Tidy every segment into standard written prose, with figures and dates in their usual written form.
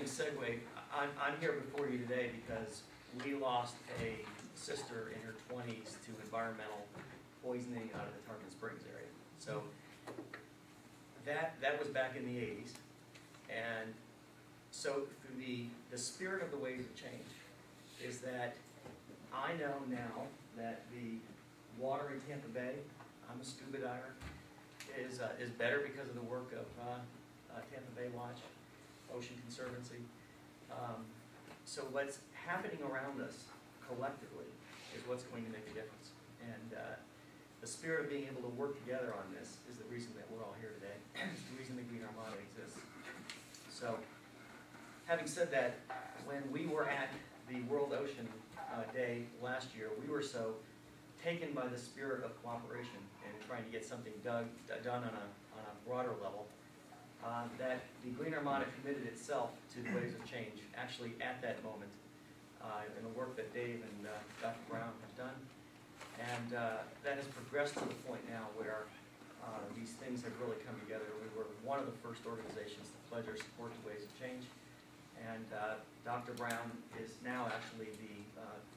interesting segue. I'm here before you today because we lost a sister in her 20s to environmental poisoning out of the Tarpon Springs area. So that was back in the 80s. And so through the spirit of the waves of change is that I know now that the water in Tampa Bay, I'm a scuba diver, is better because of the work of Tampa Bay Watch, Ocean Conservancy. So what's happening around us collectively is what's going to make a difference. And the spirit of being able to work together on this is the reason that we're all here today. It's the reason the Green Armada exists. So, having said that, when we were at the World Ocean Day last year, we were so taken by the spirit of cooperation and trying to get something done on a broader level that the Green Armada committed itself to the waves of change actually at that moment in the work that Dave and Dr. Brown have done. And that has progressed to the point now where these things have really come together. We were one of the first organizations to pledge our support to waves of change. And Dr. Brown is now actually the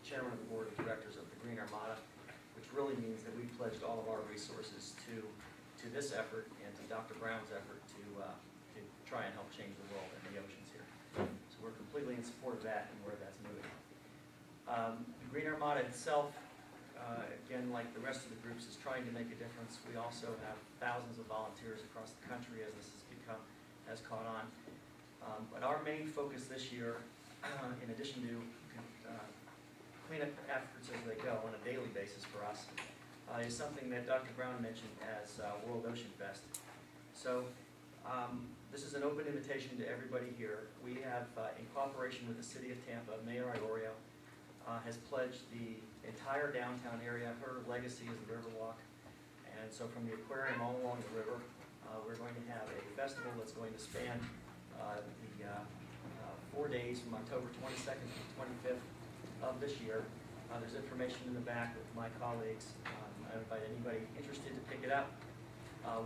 chairman of the board of directors of the Green Armada, which really means that we pledged all of our resources to this effort and to Dr. Brown's effort to try and help change the world and the oceans here. So we're completely in support of that and where that's moving. The Green Armada itself, again, like the rest of the groups, is trying to make a difference. We also have thousands of volunteers across the country as this has caught on. But our main focus this year, in addition to cleanup efforts as they go on a daily basis for us, is something that Dr. Brown mentioned as World Oceanfest. So this is an open invitation to everybody here. We have, in cooperation with the City of Tampa, Mayor Iorio has pledged the entire downtown area. Her legacy is the Riverwalk. And so from the aquarium all along the river, we're going to have a festival that's going to span 4 days from October 22nd to the 25th of this year. There's information in the back with my colleagues. I invite anybody interested to pick it up.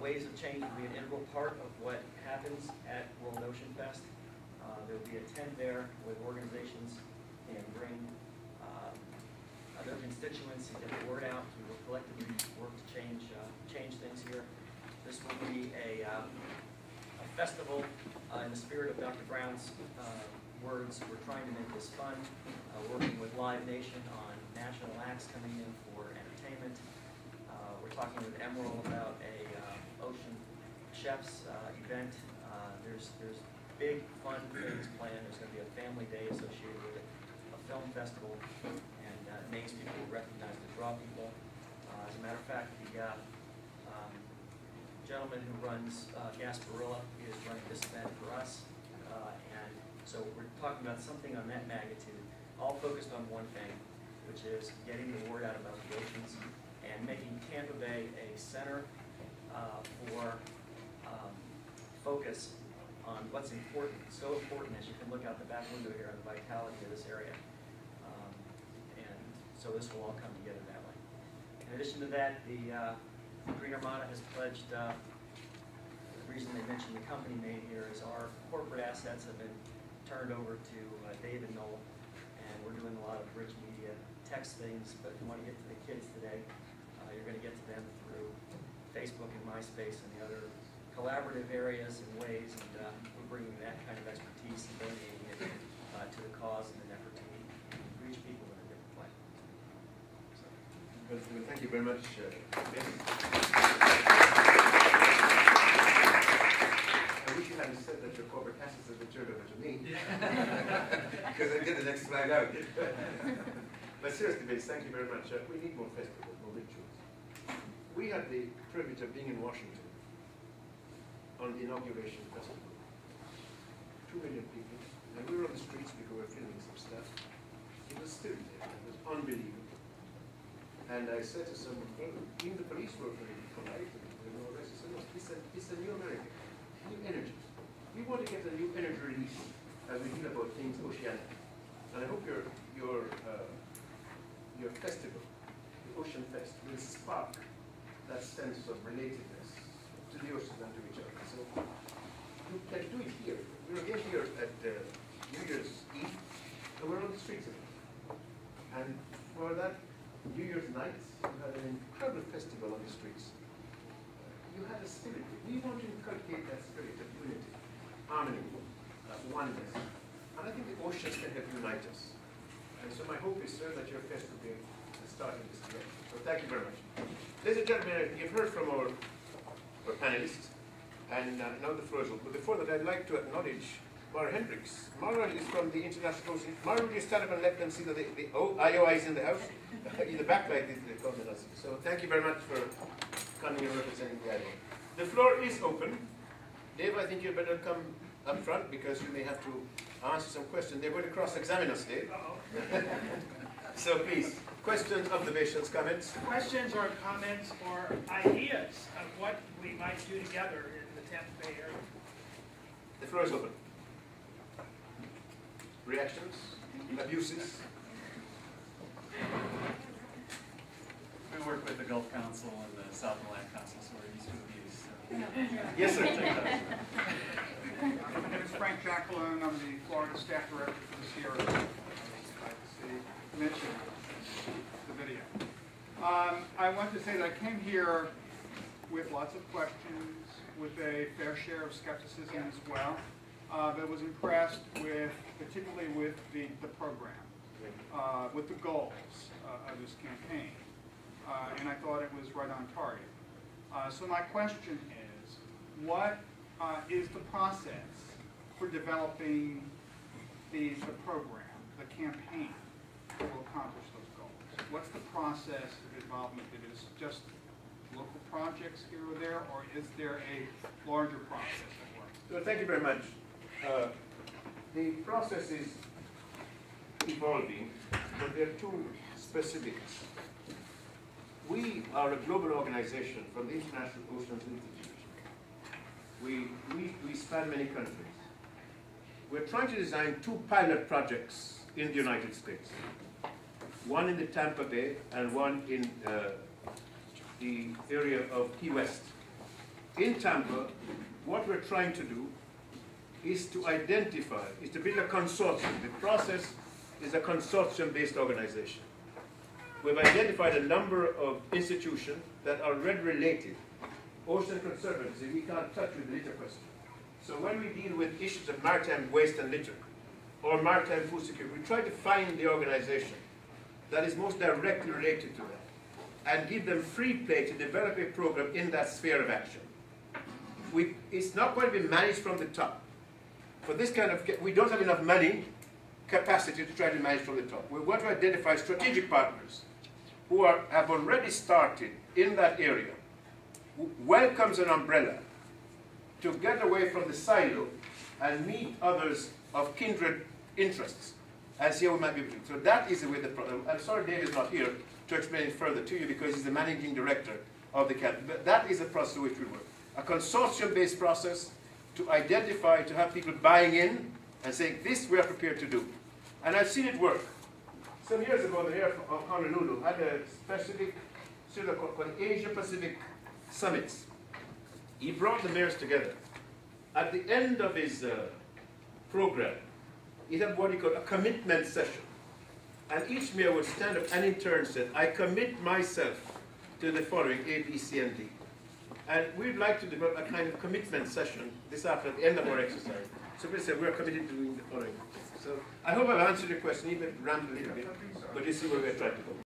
Waves of Change will be an integral part of what happens at World Oceanfest. There will be a tent there with organizations and bring other constituents and get the word out. We will collectively work to change things here. This will be a festival in the spirit of Dr. Brown's words. We're trying to make this fun, working with Live Nation on national acts coming in for entertainment. We're talking with Emerald about a Ocean Chefs event. There's big fun things planned. There's going to be a family day associated with it, a film festival, and names people will recognize to draw people. As a matter of fact, the gentleman who runs Gasparilla is running this event for us. And so we're talking about something on that magnitude, all focused on one thing, which is getting the word out about the oceans and making Tampa Bay a center for focus on what's important. So important as you can look out the back window here on the vitality of this area. And so this will all come together that way. In addition to that, the Green Armada has pledged, the reason they mentioned the company name here is our corporate assets have been turned over to Dave and Noel, and we're doing a lot of rich media text things, but if you want to get to the kids today, you're going to get to them through Facebook and MySpace and the other collaborative areas and ways, and we're bringing that kind of expertise and donating it to the cause in an effort to reach people in a different way. So. Well, thank you very much, Vince. I wish you hadn't said that your corporate assets have been turned over to me, because I get the next slide out. But seriously, Vince, thank you very much. We need more festivals, more rituals. We had the privilege of being in Washington on the inauguration festival. 2 million people, and we were on the streets because we were filming some stuff. It was still there. It was unbelievable. And I said to someone, well, even the police were very polite and all the rest. I said, no, it's a new America, new energy. We want to get a new energy release as we feel about things oceanic. And I hope your festival, the Oceanfest, will spark that sense of relatedness to the ocean and to each other. So you can do it here. We're again here at New Year's Eve, and we're on the streets of it. And for that New Year's night, you had an incredible festival on the streets. You had a spirit. We want to inculcate that spirit of unity, harmony, oneness. And I think the oceans can help unite us. And so my hope is, sir, that your fest will be starting this year. So thank you very much. Ladies and gentlemen, you've heard from our panelists, and now the floor is open. But before that, I'd like to acknowledge Mara Hendricks. Mara is from the International Ocean. Mara, will you stand up and let them see that the IOI is in the house? In the backlight, they call me. So thank you very much for coming and representing the IOI. The floor is open. Dave, I think you better come up front because you may have to answer some questions. They're going to cross-examine us, Dave. So please, questions, observations, comments? Questions or comments or ideas of what we might do together in the Tampa Bay area. The floor is open. Reactions? Abuses? We work with the Gulf Council and the South Atlantic Council, so we're used to abuse. So. Yes, sir. My name is Frank Jacqueline. I'm the Florida Staff Director for the Sierra. I'd like to see mention the video. I want to say that I came here with lots of questions, with a fair share of skepticism as well, but was impressed with, particularly with the program, with the goals of this campaign, and I thought it was right on target. So my question is, what is the process for developing the program, the campaign, that will accomplish those goals? What's the process of involvement? It is just local projects here or there, or is there a larger process at work? Well, thank you very much. The process is evolving, but there are two specifics. We are a global organization from the International Oceans Institute. We span many countries. We're trying to design two pilot projects in the United States. One in the Tampa Bay and one in the area of Key West. In Tampa, what we're trying to do is to identify, is to build a consortium. The process is a consortium-based organization. We've identified a number of institutions that are related. Ocean Conservancy, we can't touch with the litter question. So when we deal with issues of maritime waste and litter, or maritime food security, we try to find the organization that is most directly related to that, and give them free play to develop a program in that sphere of action. It's not going to be managed from the top. For this kind of, we don't have enough money, capacity to try to manage from the top. We want to identify strategic partners who have already started in that area, who welcomes an umbrella to get away from the silo and meet others of kindred interests and see how we might be able to. So that is the way the problem. I'm sorry Dave is not here to explain it further to you because he's the managing director of the campaign. But that is the process in which we work. A consortium-based process to identify, to have people buying in and saying, this we are prepared to do. And I've seen it work. Some years ago, the mayor of Honolulu had a specific, called Asia-Pacific summits. He brought the mayors together. At the end of his program, he had what he called a commitment session. And each mayor would stand up and in turn said, I commit myself to the following A, B, C, and D. And we'd like to develop a kind of commitment session this after the end of our exercise. So we said, we're committed to doing the following. So I hope I've answered your question, even rambled a little bit, but you see where we're trying to go.